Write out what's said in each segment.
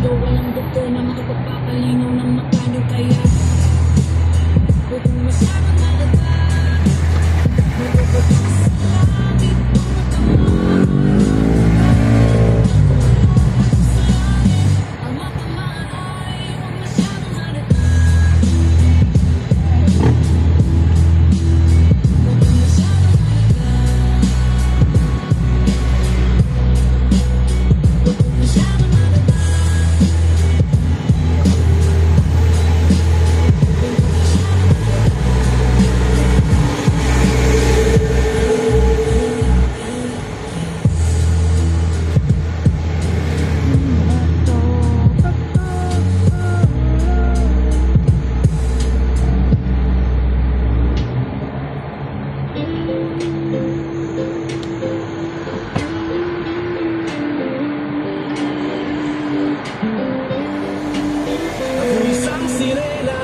mundo, walang doktor na makapagpapalinaw ng magkano kaya. Huwag kong masyadong halata, magpapagod sa langit ang matama. Ang matama ay huwag masyadong halata. Huwag kong masyadong halata. Huwag kong masyadong halata. Ako isang sirena,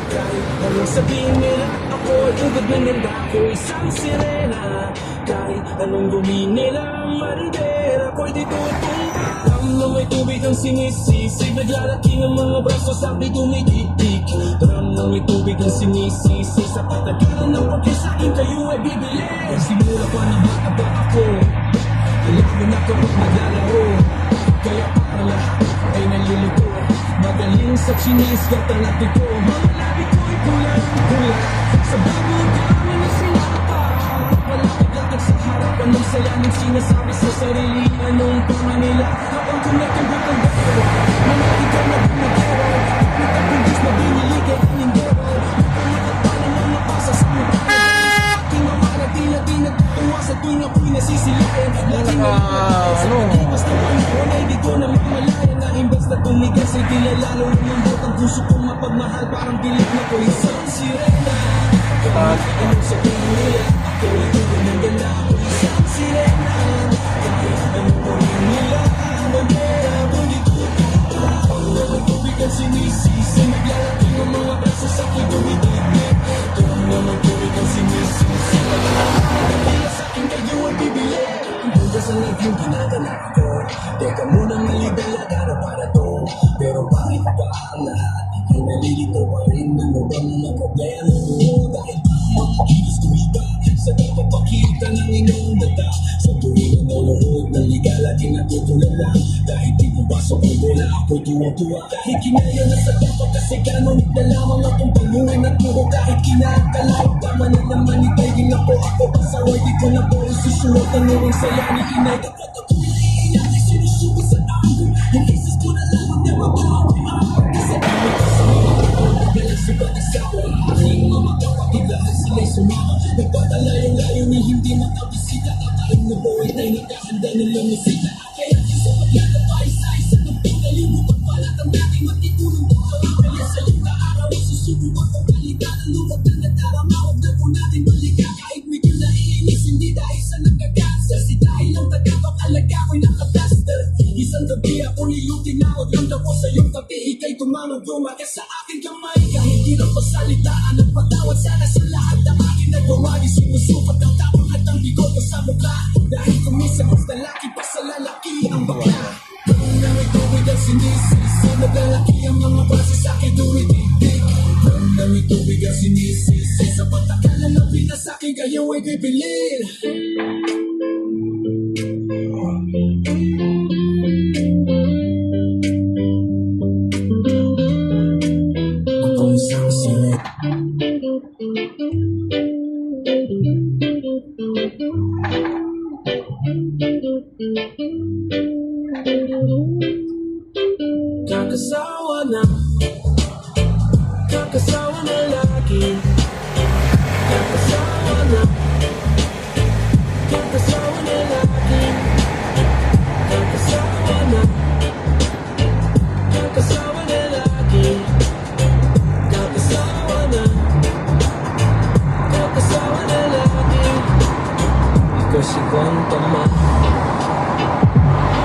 kahit anong sabihin nila, ako'y ugod ng ganda. Ako isang sirena, kahit anong gawin nila, marider, ako'y di tutumba. Alam na may tubig ang sinisisig, naglalaki ng mga braso, sabi tumigitik. Alam na may tubig ang sinisisi, sa patagalan ng pagkisakin kayo ay bibili. Simula pa na bata pa ako, alam mo na kapag naglalaro, kaya para lahat ay nalilito. Magaling sa chinis, katalati ko, mga labi ko'y pulang-pula. Sa bagong kami na sinapa, malapit-lapit sa harapan ng sayaning sinasabi sa sarili. Anong tama nila, habang kumakagot ang dalawa. Mga ikaw na bumagero, nakapundis na binili kay Anindero. Nakapala ng napasa sa mukha. Aking mamarating di nagtutuwa sa tuwing ako'y nasisilayan. Laging nagtutuwa sa pag-ibas na panahon ay di ko na mamalayan. Na imbes na tumigas ay kilalalo ng bot ang puso kong mapagmahal. Parang bilik na ko isang sirena. Kahit anong sabihin nila, ako'y tugod ng ganda. Ako isang sirena, kahit anong gawin nila, magera ako di tutuwa. Ang mga tubig ang sinisisi, naglalaki ng mga braso sa ako'y dumidigdig. Ang mga tubig ang sinisisi, kaya sa akin kayo ay bibili. Ang sa love yung ginagana ko, teka munang malibalaga na para to. Pero bakit ba ang lahat ay nalilito pa rin? Ano bang mga problema mo? Dahil ba mga kilos ko iba sa kapapakita ng inyong mata? Sa tuwing nanonood ng liga, lagi natutulala. Dahil di pumasok ang bola, ako'y tuwa-tuwa. Kahit kinaya na sa dapat kasi ganun na lamang akong panguhin at turo. Kahit kinakalaw, tama na naman itay din ako. Ako pasaway, di ko na po isusuot ang uwang saya ni inay. Kapag ako'y naiinay, sinusubo sa ako. Yung isis ko na lamang niya magkakaroon. Kasi dami ka sa mga ako, nagalang sa pag-asawa. Aking mga kapatid, lahat sila'y sumama. Nagpatalayo-layo ni hindi makabisita. Kakain na buhay tayo nakahanda ng lumisita. Kaya sa paglata pa isa-isa ng pagkalimutan pala ang dating matitulong ko. Kaya sa lupa araw, susubok ang kalita ng lubag na nadarama. Huwag na po natin balikan. Kahit medyo naiinis, hindi dahil sa nagkakanser. Si dahil ang tagapag-alaga ko'y nakaplaster. Isang gabi ako niyutin na huwag lang daw ko sa iyong tabi. Ika'y tumawag, tumakas sa akin kamay. Kahit di na pasalitaan at patawad sana sa lahat ng aking nagawa. Di sinusukat ang tapang at ang bigot ko sa mukha. Dahil kumisang mas lalaki pa sa lalaki ang bakla. Kung na may tubig ang sinisisi, naglalaki ang mga base sa akin dumitigdig. Kung na may tubig ang sinisisi, sa patakalan ng pinas sa akin kayo ay bibilin. Ako isang sirena. Kakasawa na, kakasawa na lagi. Kakasawa na, kakasawa na lagi. Kakasawa na, kakasawa na lagi. Kakasawa na, kakasawa na lagi. Ikaw si Kwanta man,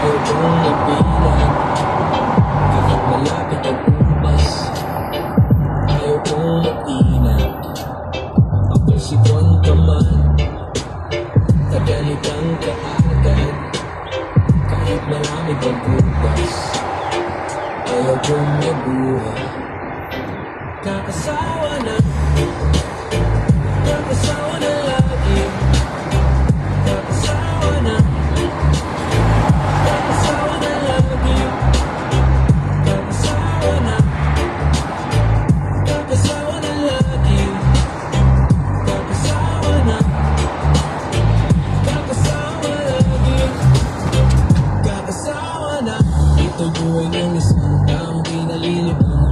ayaw kong napilan. Kahit malapit ang ubas, ayaw kong matinag. Ako si Kwanta man, tagalitan ka agad. Kahit marami pang bukas, ayaw kong mabuhay. Kakasawa na lagi. Kakasawa na lagi. Kakasawa na lagi. Kakasawa lagi. Kakasawa na. Ito'y buhay ng isang taong pinalilibang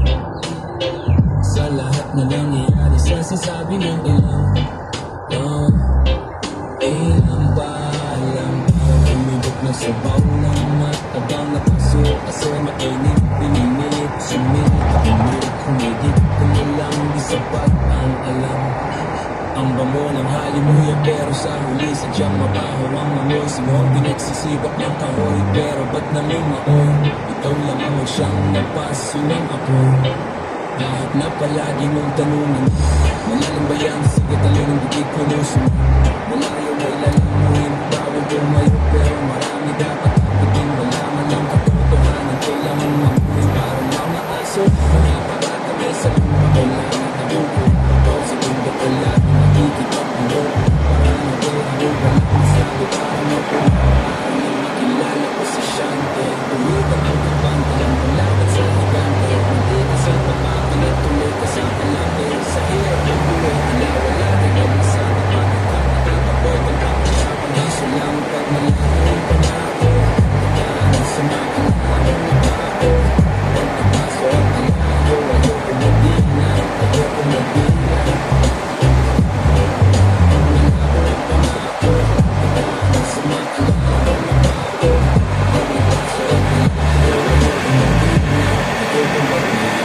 sa lahat na nangyayari, sasasabi ng ilang ilang ba alam umibot na sabaw ng matabang na puso kasi mainit, pinilit, sumilip, pinilit, humigit, kumulang di sapat ang alam. Ang bango ng halimuya pero sa huli sadyang mabaho ang amoy. Simoy pinagsisibak ng kahoy pero ba't nalumaoy? Ikaw lang ang siyang napaso ng apoy. Kahit na palagi mong tanungin, malalim ba yan? Sige talo ng bigit ko ng sumunod. Malayo ay lalamuhin, bawal tumayo pero marami dapat taputin. Wala man lang katotohanan, kailangan mamuhin. Parang mga aso, mga paratami sa lupa. Kailangan tabuko, pagkaw sa bunda ko lagi nakikita pulo. Para nagawin mo, walang masabi para mapuno. Para na makilala ko si Shante. Tumitan ang kapantalan, malapit sa higante. Hindi ka sa papakilat, tuloy ka sa kalate. Sa hirap ng buhay, wala rin sa pagkakatapoy. Pagkakasapan, kaso lang pag malaki pa na ako. Pagkakaroon sa makalaman na ba ako. Pagkakasok, ayaw, ayoko magdina. Ayoko magdina. Malabo pa na ako. Pagkakaroon sa makalaman na ba ako. Pagkakasok, ayaw, ayoko magdina. Ayoko magdina.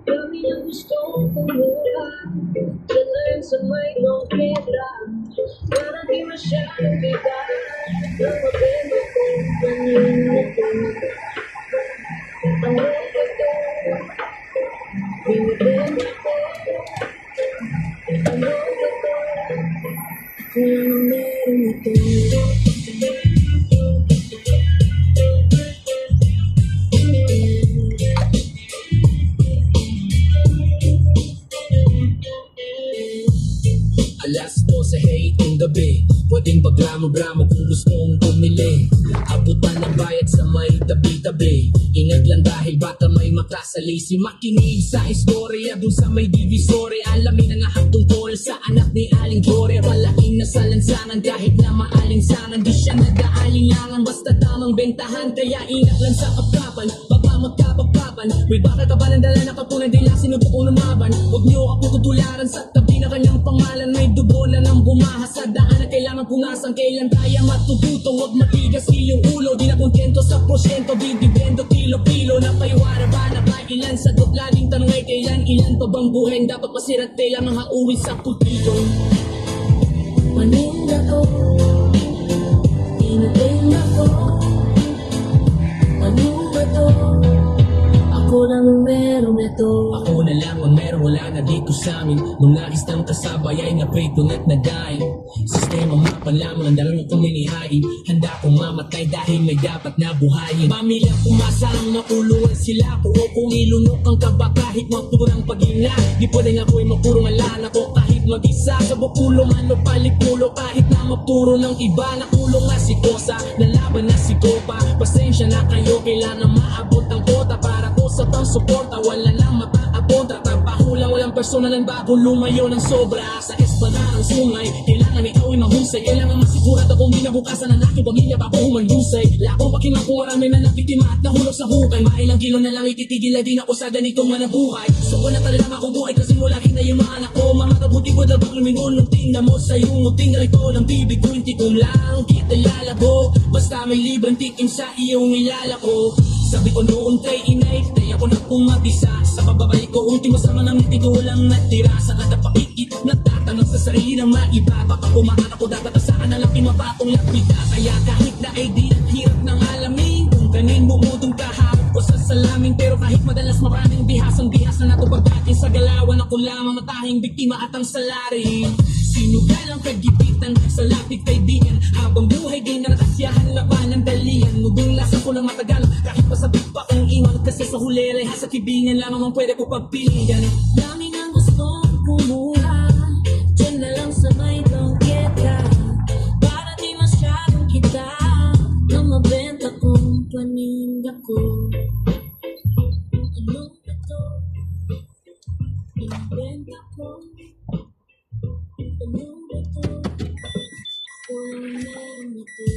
Dami ang gustong kumuha, talan sa may mga pera. Para di masyadong bigat, na mabendo kong paninito. Ang mga ito, binibenta ko. Ang mga ito, kung ano meron ito. Alas 12, hate ng gabi. Pwedeng pagramo-gramo kung gusto mong bumili. Abutan ng bayad sa may tabi-tabi. Ingat lang dahil bata may makasalisi. Makinig sa istorya dun sa may divisore. Alamin ang ahap tungkol sa anak ni Aling Gloria. Palaking na sa lansangan kahit na maalinsangan. Di siya nag-aalinlangan basta tamang bentahan. Kaya ingat lang sa kapkapan, baka magkapagpapan. May baka ka ba ng dala na kapunan di lang sinubok kong lumaban. Huwag niyo ako tutularan sa tabi na kanyang pangalan. May dugo na nang bumaha sa daan na kailangan punasan. Kailan tayo matututong huwag matigas iyong ulo. Di na kontento sa porsyento, bibibendo kilo-kilo. Napaiwara ba na ba ilan? Sagot laging tanong ay kailan? Ilan pa bang buhen? Dapat masirate lang ang hauwin sa pulpito. Paninda ko, tinating ako. Ano ba to? Ako lang ang meron ito. Ako na lang ang meron, wala na dito sa amin. Nung nais ng kasabay ay naprito na't nadain. Sistema mapalamang ang dalawang kong ninihain. Handa kong mamatay dahil may dapat na buhayin. Pamilyang umasa ang makulungan sila ko. O kung ilunok ang kaba kahit maturang pag-ina. Di pwedeng ako'y makurong alaan ako kahit mag-isa. Sa bukulo man o palikulo kahit na mapuro ng iba. Nakulong nga si Kosa, nalaban na si Kopa. Pasensya na kayo, kailangan maabot ang kota para ko sa pang-suporta. Wala nang mapaapunta, trabaho lang walang ng personalan bago lumayo ng sobra sa esplanada ng sungay. Kailangan ikaw ay mahusay, kailangan masigurado kung binabukasan ng aking pamilya bago humalusay. Lakong pakinang kung marami na nabiktima at nahulog sa hukay. Mailang kilo na lang ititigil ay di na ko sa ganitong manabuhay. So ko na talaga makubuhay kasi mula kinayumaan ako. Mga kabuti ko na bang lumingon nung tingnan mo sa iyong muting rito ng bibig ko. Hindi ko lang kita lalabo, basta may libreng tikim sa iyong ilalako. Sabi ko noon kay inay, tay ako na pumabisa. Sa pababalik ko, ultimo sa mga ngiti ko lang natira. Sa kada pakikit, nagtatanong sa sarili ng maiba. Baka kumakan ako dapat saan na lang pinapatong lapida. Kaya kahit na ay di ang hirap ng alamin, kung kanin bumutong kahapon ko sa salamin. Pero kahit madalas maraming bihas na nato pagdating sa galawan, ako lamang matahing biktima at ang salarin. Sinugal ang kagipitan sa lapit kaibigan, habang buhay din na nakasyahan laban ng dalian. Mudulas ako ng matagal kahit pasabik pa kong iwan, kasi sa huli reha sa kibingan lang ang pwede ko pagpilian. Daming ang gustong kumuha, dyan na lang sa may bangketa, para di masyadong kita na mabenta kong paninda ko. Ano na to? Inibenta ko. Ano na to? Kung meron na to.